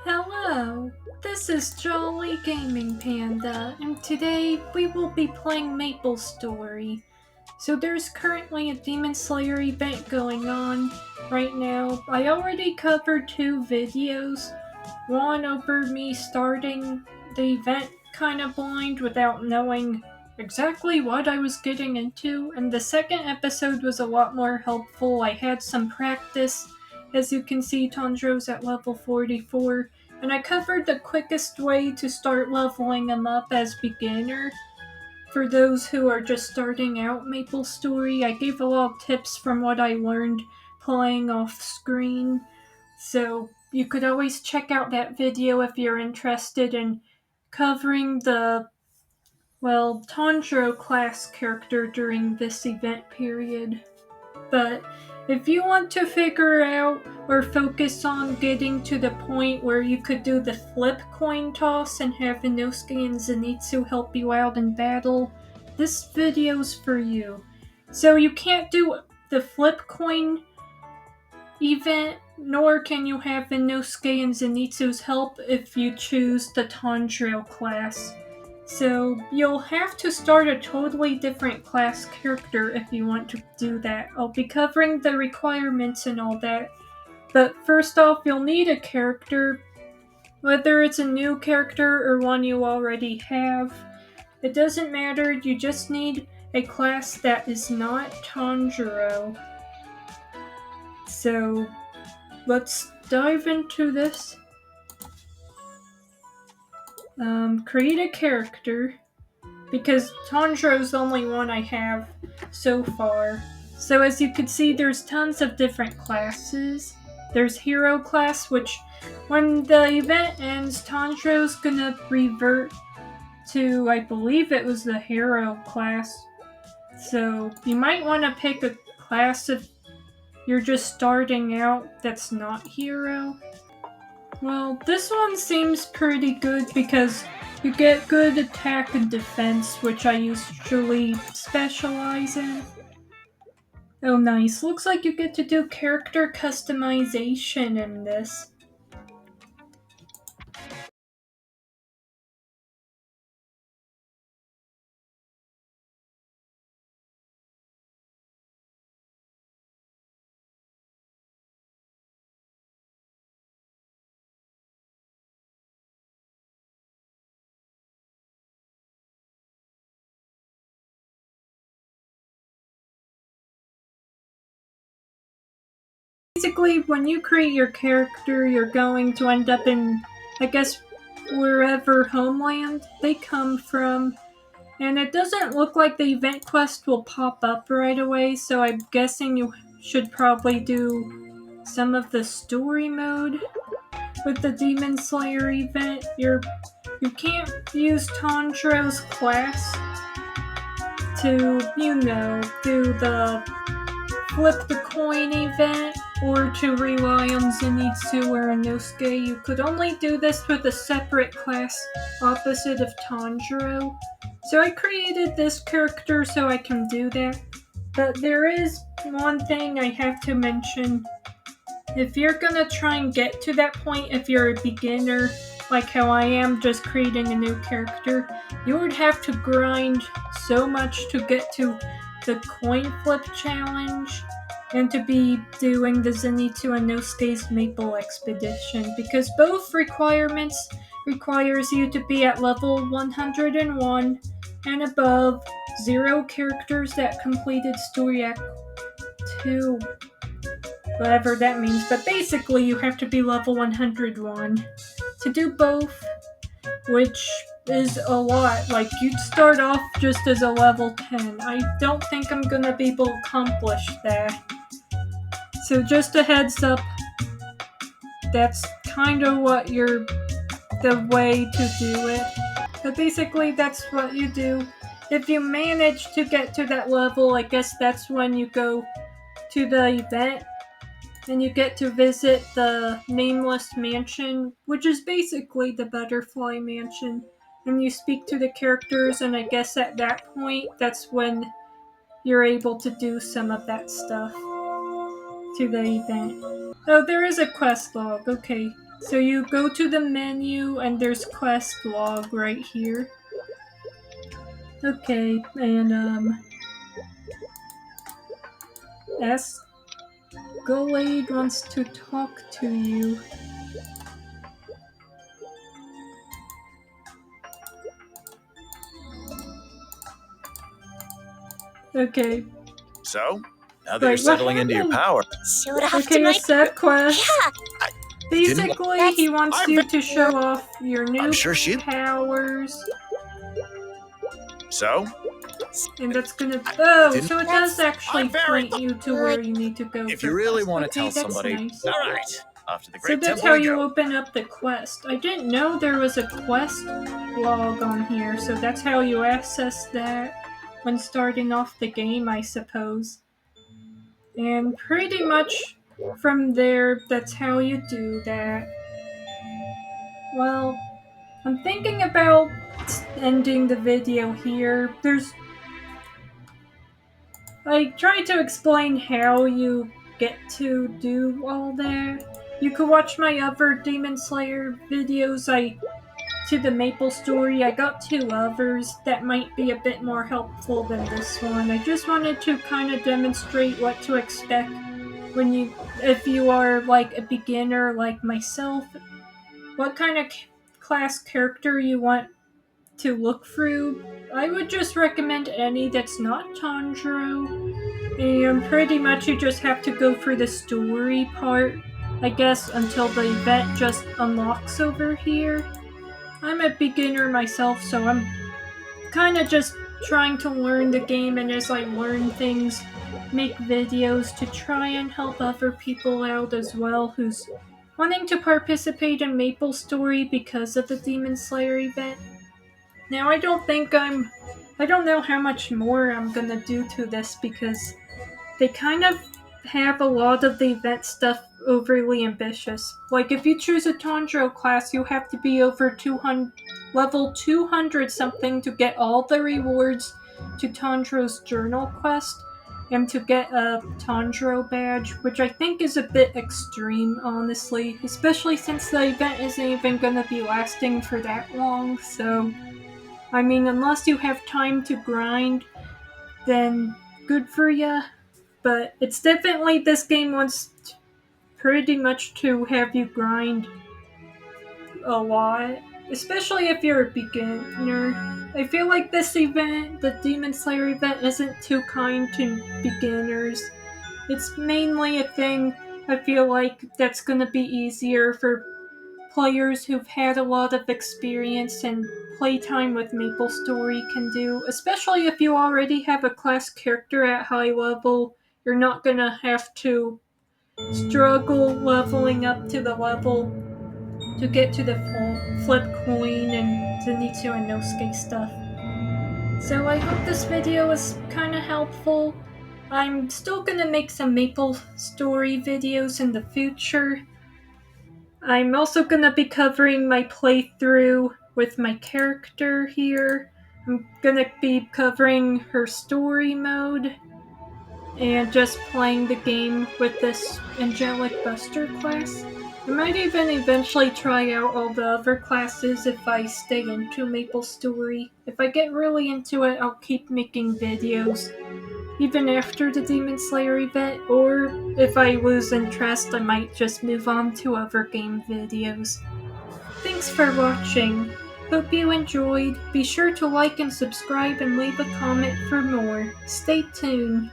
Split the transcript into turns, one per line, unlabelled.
Hello, this is Jolly Gaming Panda, and today we will be playing MapleStory. So there's currently a Demon Slayer event going on right now. I already covered two videos. One over me starting the event kind of blind without knowing exactly what I was getting into, and the second episode was a lot more helpful. I had some practice. As you can see, Tanjiro's at level 44, and I covered the quickest way to start leveling him up as beginner. For those who are just starting out MapleStory, I gave a lot of tips from what I learned playing off screen, so you could always check out that video if you're interested in covering the, Tanjiro class character during this event period. But if you want to figure out or focus on getting to the point where you could do the flip coin toss and have Inosuke and Zenitsu help you out in battle, this video's for you. So you can't do the flip coin event, nor can you have Inosuke and Zenitsu's help if you choose the Tanjiro class. So you'll have to start a totally different class character if you want to do that. I'll be covering the requirements and all that. But first off, you'll need a character, whether it's a new character or one you already have. It doesn't matter, you just need a class that is not Tanjiro. So let's dive into this. Create a character, because Tanjiro's the only one I have so far. So as you can see, there's tons of different classes. There's Hero class, which when the event ends, Tanjiro's gonna revert to, I believe it was the Hero class. So you might want to pick a class if you're just starting out that's not Hero. Well, this one seems pretty good because you get good attack and defense, which I usually specialize in. Oh nice, looks like you get to do character customization in this. Basically, when you create your character, you're going to end up in, I guess, wherever homeland they come from. And it doesn't look like the event quest will pop up right away, so I'm guessing you should probably do some of the story mode with the Demon Slayer event. You can't use Tanjiro's class to, do the flip the coin event or to rely on Zenitsu or Inosuke. You could only do this with a separate class opposite of Tanjiro. So I created this character so I can do that. But there is one thing I have to mention. If you're gonna try and get to that point, if you're a beginner, like how I am, just creating a new character, you would have to grind so much to get to the coin flip challenge and to be doing the Zenitsu and Inosuke's Maple Expedition, because both requirements requires you to be at level 101 and above, 0 characters that completed Story Act 2, whatever that means, but basically you have to be level 101 to do both, which is a lot. Like, you'd start off just as a level 10. I don't think I'm gonna be able to accomplish that. So just a heads up, that's kind of the way to do it. But basically that's what you do. If you manage to get to that level, I guess that's when you go to the event and you get to visit the Nameless Mansion, which is basically the Butterfly Mansion. And you speak to the characters, and I guess at that point, that's when you're able to do some of that stuff to the event. Oh, there is a quest log, okay. So you go to the menu and there's quest log right here. Okay, and Escalade wants to talk to you.
Okay. So, now that
Wait,
you're settling into your power.
Okay, a set quest.
Yeah.
Basically, he wants you to show off your new powers.
So?
And that's gonna... Oh, so it does actually point you to where you need to go.
If you really want to tell somebody,
nice.
alright, off to the great
So that's how you open up the quest. I didn't know there was a quest log on here, so that's how you access that when starting off the game, I suppose. And pretty much from there, that's how you do that. Well, I'm thinking about ending the video here. I tried to explain how you get to do all that. You could watch my other Demon Slayer videos. To the MapleStory, I got 2 others that might be a bit more helpful than this one. I just wanted to kind of demonstrate what to expect if you are like a beginner like myself, what kind of class character you want to look through. I would just recommend any that's not Tanjiro. And pretty much you just have to go through the story part, I guess, until the event just unlocks over here. I'm a beginner myself, so I'm kind of just trying to learn the game, and as I learn things, make videos to try and help other people out as well who's wanting to participate in MapleStory because of the Demon Slayer event. Now, I don't know how much more I'm gonna do to this because they kind of have a lot of the event stuff overly ambitious. Like, if you choose a Tanjiro class, you have to be over level 200 something to get all the rewards to Tanjiro's journal quest, and to get a Tanjiro badge, which I think is a bit extreme, honestly, especially since the event isn't even gonna be lasting for that long, so... I mean, unless you have time to grind, then good for ya. But it's definitely, this game wants pretty much to have you grind a lot, especially if you're a beginner. I feel like this event, the Demon Slayer event, isn't too kind to beginners. It's mainly a thing I feel like that's gonna be easier for players who've had a lot of experience and playtime with MapleStory can do, especially if you already have a class character at high level. You're not gonna have to struggle leveling up to the level to get to the flip coin and Zenitsu and Inosuke stuff. So I hope this video was kinda helpful. I'm still gonna make some MapleStory videos in the future. I'm also gonna be covering my playthrough with my character here. I'm gonna be covering her story mode and just playing the game with this Angelic Buster class. I might even eventually try out all the other classes if I stay into MapleStory. If I get really into it, I'll keep making videos even after the Demon Slayer event, or if I lose interest, I might just move on to other game videos. Thanks for watching. Hope you enjoyed. Be sure to like and subscribe and leave a comment for more. Stay tuned.